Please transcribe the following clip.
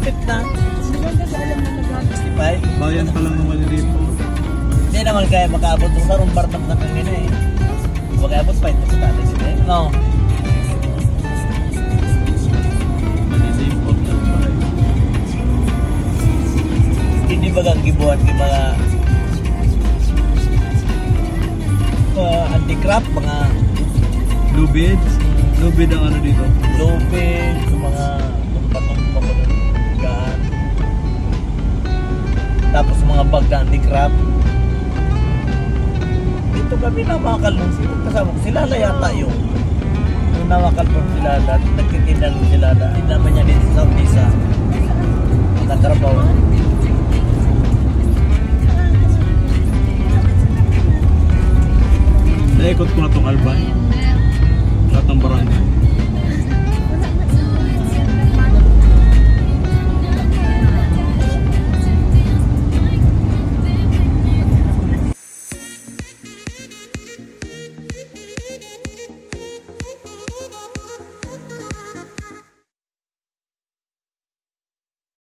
Fit na. 65. Bayan pa lang naman dito. Hindi naman kaya makaabot sa rumbar ng kanina eh. Makaabot pa ito sa tatay sila eh. No. Manisimpot ng bahay. Hindi ba kang gibuhan ng mga anti-crap, mga Lubid? Lubid ang ano dito? lupin, mga tumpatong gaan. Tapos mga bag na anti-crap. Dito kami namakal nung kasama ko. Sila na yata yung namakal po sila at nagtitindan sila na naman niya dito sa Saudi sa trabaho. Naikot ko na itong Alban. Lahat ng barangay.